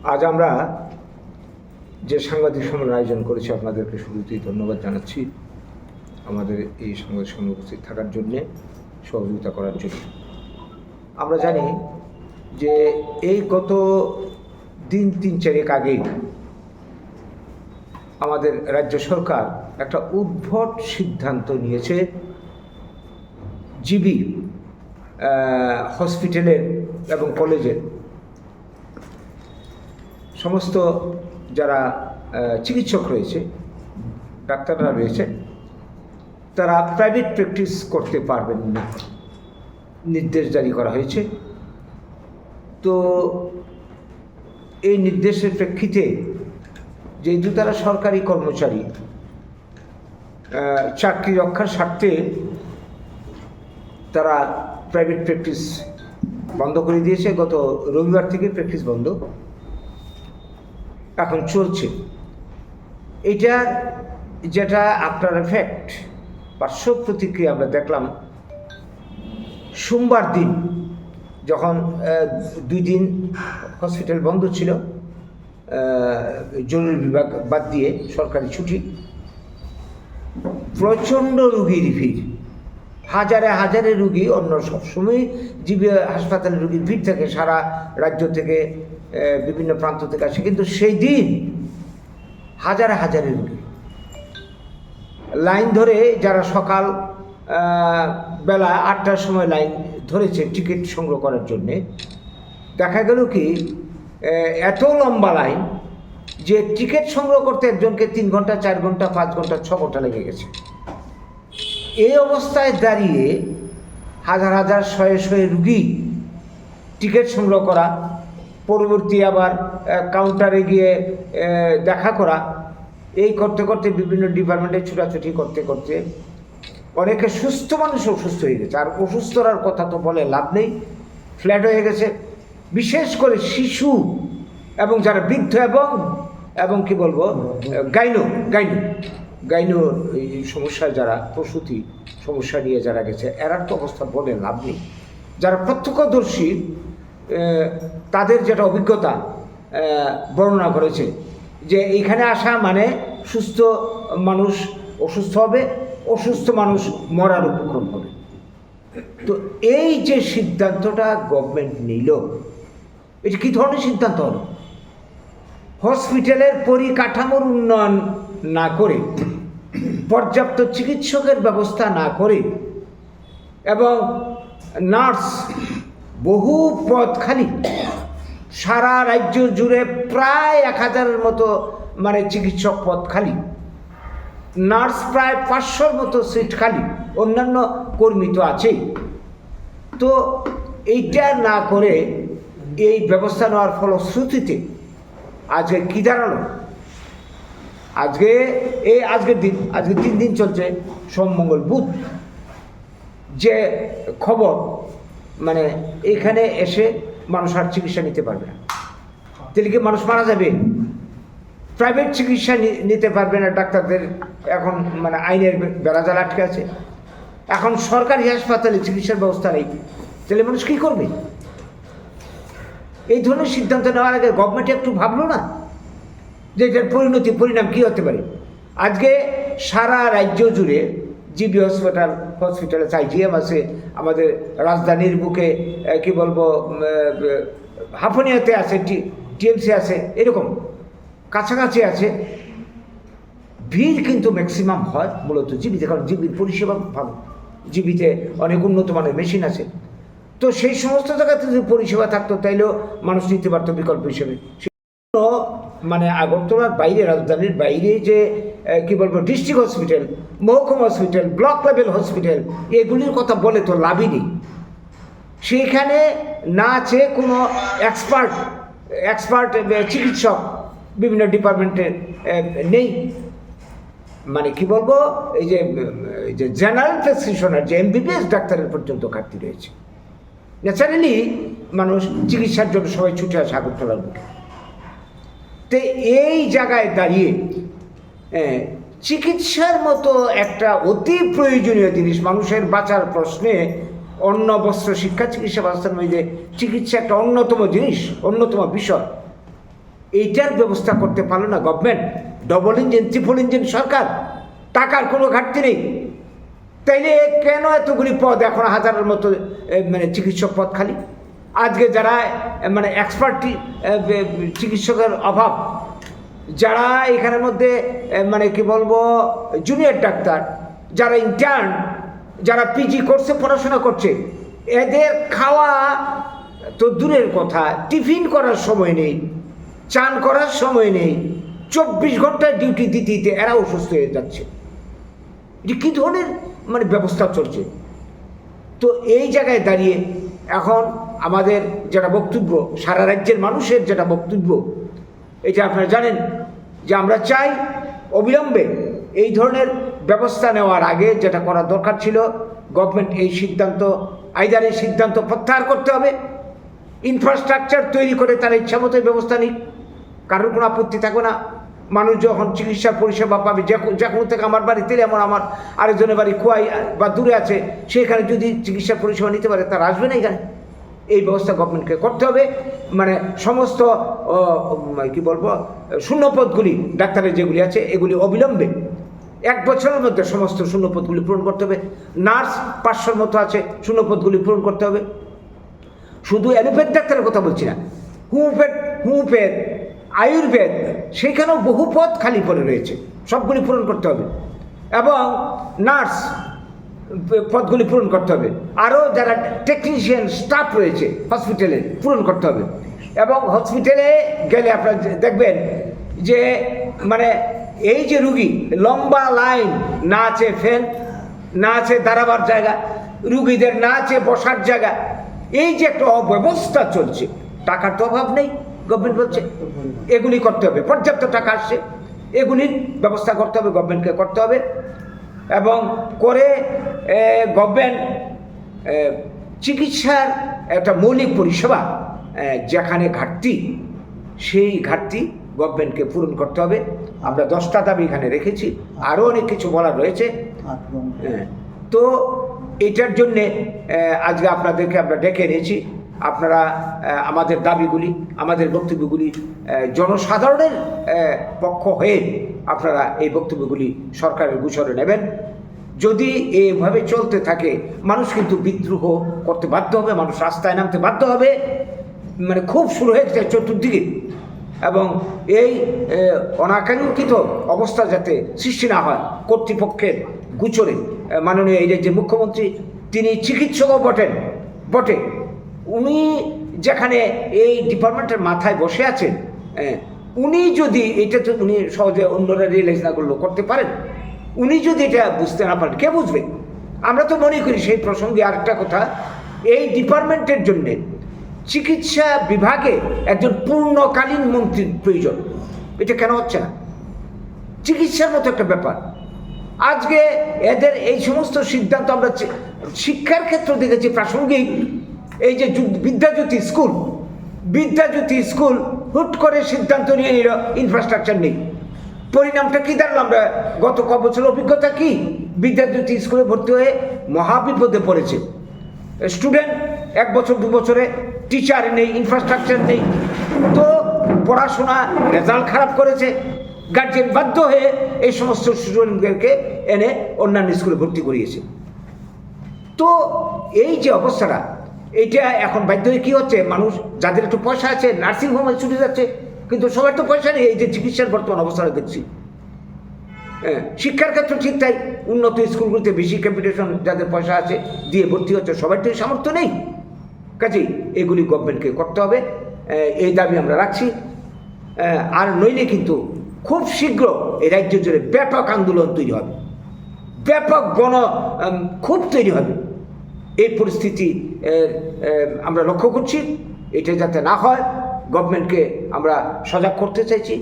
আজ আমরা যে সাংবাদিক সম্মেলন আয়োজন করেছি আপনাদেরকে শুরুতেই ধন্যবাদ জানাচ্ছি আমাদের এই সাংবাদিক সম্মেলনে উপস্থিত থাকার জন্যে, সহযোগিতা করার জন্য। আমরা জানি যে এই গত দিন 3-4 আগেই আমাদের রাজ্য সরকার একটা উদ্ভট সিদ্ধান্ত নিয়েছে জিবি হসপিটালের এবং কলেজের সমস্ত যারা চিকিৎসক রয়েছে, ডাক্তাররা রয়েছে, তারা প্রাইভেট প্র্যাকটিস করতে পারবেন না, নির্দেশ জারি করা হয়েছে। তো এই নির্দেশের প্রেক্ষিতে যেহেতু তারা সরকারি কর্মচারী, চাকরি রক্ষার স্বার্থে তারা প্রাইভেট প্র্যাকটিস বন্ধ করে দিয়েছে। গত রবিবার থেকে প্র্যাকটিস বন্ধ, এখন চলছে। এটা যেটা আফটার এফেক্ট, পার্শ্ব প্রতিক্রিয়া আমরা দেখলাম সোমবার দিন, যখন 2 দিন হসপিটাল বন্ধ ছিল, জরুরি বিভাগ বাদ দিয়ে সরকারি ছুটি, প্রচণ্ড রুগীর ভিড়, হাজারে হাজারে রুগী। অন্য সবসময় জিবি হাসপাতালে রুগীর ভিড় থাকে, সারা রাজ্য থেকে বিভিন্ন প্রান্ত থেকে আসে, কিন্তু সেই দিন হাজারে হাজারে রুগী লাইন ধরে, যারা সকাল বেলা 8টার সময় লাইন ধরেছে টিকিট সংগ্রহ করার জন্যে, দেখা গেল কি এত লম্বা লাইন যে টিকিট সংগ্রহ করতে একজনকে 3 ঘন্টা, 4 ঘন্টা, 5 ঘন্টা, 6 ঘন্টা লেগে গেছে। এই অবস্থায় দাঁড়িয়ে হাজার হাজার, শয়ে শয়ে রুগী টিকিট সংগ্রহ করা, পরবর্তী আবার কাউন্টারে গিয়ে দেখা করা, এই করতে করতে বিভিন্ন ডিপার্টমেন্টে ছুটাছুটি করতে করতে অনেকে সুস্থ মানুষ অসুস্থ হয়ে গেছে। আর অসুস্থরার কথা তো বলে লাভ নেই, ফ্ল্যাট হয়ে গেছে। বিশেষ করে শিশু এবং যারা বৃদ্ধ এবং কি বলবো গাইনো এই সমস্যায় যারা, প্রসূতি সমস্যা নিয়ে যারা গেছে, এরার তো অবস্থা বলে লাভ নেই। যারা প্রত্যক্ষদর্শী তাদের যেটা অভিজ্ঞতা বর্ণনা করেছে যে এইখানে আসা মানে সুস্থ মানুষ অসুস্থ হবে, অসুস্থ মানুষ মরার উপক্রম হবে। তো এই যে সিদ্ধান্তটা গভর্নমেন্ট নিল, এটি কী ধরনের সিদ্ধান্ত হলো? হসপিটালের পরিকাঠামোর উন্নয়ন না করে, পর্যাপ্ত চিকিৎসকের ব্যবস্থা না করে, এবং নার্স বহু পদ খালি, সারা রাজ্য জুড়ে প্রায় 1000-এর মতো চিকিৎসক পদ খালি, নার্স প্রায় 500-র মতো সিট খালি, অন্যান্য কর্মী তো আছেই। তো এইটা না করে এই ব্যবস্থা নেওয়ার ফলশ্রুতিতে আজকে কী দাঁড়ালো? আজকের 3 দিন চলছে, সোম, মঙ্গল, বুধ, যে খবর এখানে এসে মানুষ আর চিকিৎসা নিতে পারবে না। তাহলে কি মানুষ মারা যাবে? প্রাইভেট চিকিৎসা নিতে পারবে না ডাক্তারদের, এখন আইনের বেড়াজাল আটকে আছে। এখন সরকারি হাসপাতালে চিকিৎসার ব্যবস্থা নেই, তাহলে মানুষ কী করবে? এই ধরনের সিদ্ধান্ত নেওয়ার আগে গভর্নমেন্ট একটু ভাবলো না যে এটার পরিণাম কী হতে পারে? আজকে সারা রাজ্য জুড়ে জিবি হসপিটাল আছে, আইজিএম আছে, আমাদের রাজধানীর বুকে কি বলবো হাফনিয়াতে আছে, টিএমসি আছে, এরকম কাছাকাছি আছে। ভিড় কিন্তু ম্যাক্সিমাম হয় মূলত জিবিতে, কারণ জিবির পরিষেবা ভালো, জিবিতে অনেক উন্নত মানের মেশিন আছে। তো সেই সমস্ত জায়গাতে যদি পরিষেবা থাকতো তাইলেও মানুষ নিতে পারতো বিকল্প হিসেবে। আগরতলার বাইরে, রাজধানীর বাইরে যে কি বলবো ডিস্ট্রিক্ট হসপিটাল, মহকুমা হসপিটাল, ব্লক লেভেল হসপিটাল, এগুলির কথা বলে তো লাভই নেই। সেইখানে না আছে কোনো এক্সপার্ট চিকিৎসক, বিভিন্ন ডিপার্টমেন্টের নেই। কি বলবো, এই যে জেনারেল প্রেসক্রিপশনের যে এমবিবিএস ডাক্তারের পর্যন্ত ঘাটতি রয়েছে। ন্যাচারালি মানুষ চিকিৎসার জন্য সবাই ছুটে আসে আগরতলার বুকে। তো এই জায়গায় দাঁড়িয়ে চিকিৎসার মতো একটা অতি প্রয়োজনীয় জিনিস, মানুষের বাঁচার প্রশ্নে অন্ন, বস্ত্র, শিক্ষা, চিকিৎসা ব্যবস্থার মধ্যে চিকিৎসা একটা অন্যতম জিনিস, অন্যতম বিষয়। এইটার ব্যবস্থা করতে পারলো না government. Double engine triple engine সরকার, টাকার কোনো ঘাটতি নেই, তাইলে কেন এতগুলি পদ এখন হাজারের মতো মানে চিকিৎসক পদ খালি? আজকে যারা মানে এক্সপার্ট চিকিৎসকের অভাব, যারা এখানের মধ্যে মানে কি বলবো জুনিয়র ডাক্তার, যারা ইন্টার্ন, যারা পিজি করছে, পড়াশোনা করছে, এদের খাওয়া তো দূরের কথা, টিফিন করার সময় নেই, চান করার সময় নেই, 24 ঘন্টায় ডিউটি দিতে দিতে এরা অসুস্থ হয়ে যাচ্ছে। যে কী ধরনের মানে ব্যবস্থা চলছে? তো এই জায়গায় দাঁড়িয়ে এখন আমাদের যেটা বক্তব্য, সারা রাজ্যের মানুষের যেটা বক্তব্য, এটা আপনারা জানেন যে আমরা চাই অবিলম্বে এই ধরনের ব্যবস্থা নেওয়ার আগে যেটা করা দরকার ছিল, গভর্নমেন্ট এই সিদ্ধান্ত, আইদার এই সিদ্ধান্ত প্রত্যাহার করতে হবে, ইনফ্রাস্ট্রাকচার তৈরি করে তার ইচ্ছা মতোই ব্যবস্থা নিক, কারোর কোনো আপত্তি থাকবে না। মানুষ যখন চিকিৎসা পরিষেবা পাবে, যে কোনো থেকে আমার বাড়িতে, যেমন আমার আরেকজনের বাড়ি খোয়াই বা দূরে আছে, সেখানে যদি চিকিৎসা পরিষেবা নিতে পারে, তার আসবে না এখানে। এই ব্যবস্থা গভর্নমেন্টকে করতে হবে। মানে সমস্ত কি বলবো শূন্যপদগুলি ডাক্তারের যেগুলি আছে, এগুলি অবিলম্বে 1 বছরের মধ্যে সমস্ত শূন্যপদগুলি পূরণ করতে হবে। নার্স 500-র মতো আছে, শূন্যপদগুলি পূরণ করতে হবে। শুধু অ্যালোপ্যাথ ডাক্তারের কথা বলছি না, হোমিওপ্যাথ, আয়ুর্বেদ, সেখানেও বহু পদ খালি পড়ে রয়েছে, সবগুলি পূরণ করতে হবে। এবং নার্স পদগুলি পূরণ করতে হবে। আরও যারা টেকনিশিয়ান স্টাফ রয়েছে হসপিটালে, পূরণ করতে হবে। এবং হসপিটালে গেলে আপনারা দেখবেন যে মানে এই যে রুগী, লম্বা লাইন, না আছে ফ্যান, না আছে দাঁড়াবার জায়গা, রুগীদের না আছে বসার জায়গা, এই যে একটা অব্যবস্থা চলছে, টাকার তো অভাব নেই, গভর্নমেন্ট বলছে এগুলি করতে হবে, পর্যাপ্ত টাকা আসছে, এগুলির ব্যবস্থা করতে হবে, গভর্নমেন্টকে করতে হবে। এবং করে গভর্নমেন্ট চিকিৎসার একটা মৌলিক পরিষেবা যেখানে ঘাটতি, সেই ঘাটতি গভর্নমেন্টকে পূরণ করতে হবে। আমরা 10টা দাবি এখানে রেখেছি, আরও অনেক কিছু বলার রয়েছে। তো এটার জন্যে আজকে আপনাদেরকে আমরা ডেকে এনেছি। আপনারা আমাদের দাবিগুলি, আমাদের বক্তব্যগুলি জনসাধারণের পক্ষ হয়ে আপনারা এই বক্তব্যগুলি সরকারের গোচরে নেবেন। যদি এইভাবে চলতে থাকে, মানুষ কিন্তু বিদ্রোহ করতে বাধ্য হবে, মানুষ রাস্তায় নামতে বাধ্য হবে। মানে খুব শুরু হয়ে গেছে চতুর্দিকে, এবং এই অনাকাঙ্ক্ষিত অবস্থা যাতে সৃষ্টি না হয় কর্তৃপক্ষের গোচরে। মাননীয় এই যে মুখ্যমন্ত্রী, তিনি চিকিৎসকও বটে, উনি যেখানে এই ডিপার্টমেন্টের মাথায় বসে আছেন, উনি যদি এটা তো উনি সহজে অন্যরা রিয়েলাইজ না করলেও করতে পারেন, উনি যদি এটা বুঝতে না পারেন, কে বুঝবে? আমরা তো মনে করি সেই প্রসঙ্গে আরেকটা কথা, এই ডিপার্টমেন্টের জন্যে চিকিৎসা বিভাগে একজন পূর্ণকালীন মন্ত্রীর প্রয়োজন। এটা কেন হচ্ছে না? চিকিৎসার মতো একটা ব্যাপার। আজকে এদের এই সমস্ত সিদ্ধান্ত আমরা শিক্ষার ক্ষেত্রে দেখেছি প্রাসঙ্গিক। এই যে বিদ্যাজ্যোতি স্কুল হুট করে সিদ্ধান্ত নিয়ে নিল ইনফ্রাস্ট্রাকচার নেই। পরিণামটা কী দাঁড়ালো? আমরা গত বছর অভিজ্ঞতা কি, বিদ্যাজ্যোতি স্কুলে ভর্তি হয়ে মহাবিপদে পড়েছে। স্টুডেন্ট 1 বছর 2 বছরে টিচার নেই, ইনফ্রাস্ট্রাকচার নেই, তো পড়াশোনা রেজাল্ট খারাপ করেছে। গার্জিয়ান বাধ্য হয়ে এই সমস্ত স্টুডেন্টদেরকে এনে অন্যান্য স্কুলে ভর্তি করিয়েছে। তো এই যে অবস্থাটা, এইটা এখন বাধ্য হয়ে কী হচ্ছে, মানুষ যাদের একটু পয়সা আছে নার্সিংহোমে ছুটে যাচ্ছে, কিন্তু সবার তো পয়সা নেই। এই যে চিকিৎসার বর্তমান অবস্থাটা দেখছি, শিক্ষার ক্ষেত্রে ঠিক তাই, উন্নত স্কুলগুলিতে বেশি ক্যাপিটেশন যাদের পয়সা আছে দিয়ে ভর্তি হচ্ছে, সবার তো সামর্থ্য নেই। কাজেই এগুলি গভর্নমেন্টকে করতে হবে, এই দাবি আমরা রাখছি। আর নইলে কিন্তু খুব শীঘ্র এই রাজ্য জুড়ে ব্যাপক আন্দোলন তৈরি হবে, ব্যাপক ক্ষোভ তৈরি হবে। এই পরিস্থিতি আমরা লক্ষ্য করছি। এটা যাতে না হয়, গভর্নমেন্টকে আমরা সজাগ করতে চাইছি,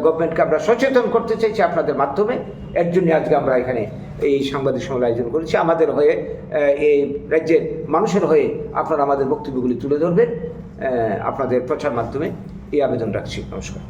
গভর্নমেন্টকে আমরা সচেতন করতে চাইছি আপনাদের মাধ্যমে। এর জন্য আজকে আমরা এখানে এই সাংবাদিক সম্মেলন আয়োজন করেছি। আমাদের হয়ে, এই রাজ্যের মানুষের হয়ে আপনারা আমাদের বক্তব্যগুলি তুলে ধরবেন আপনাদের প্রচার মাধ্যমে, এই আবেদন রাখছি। নমস্কার।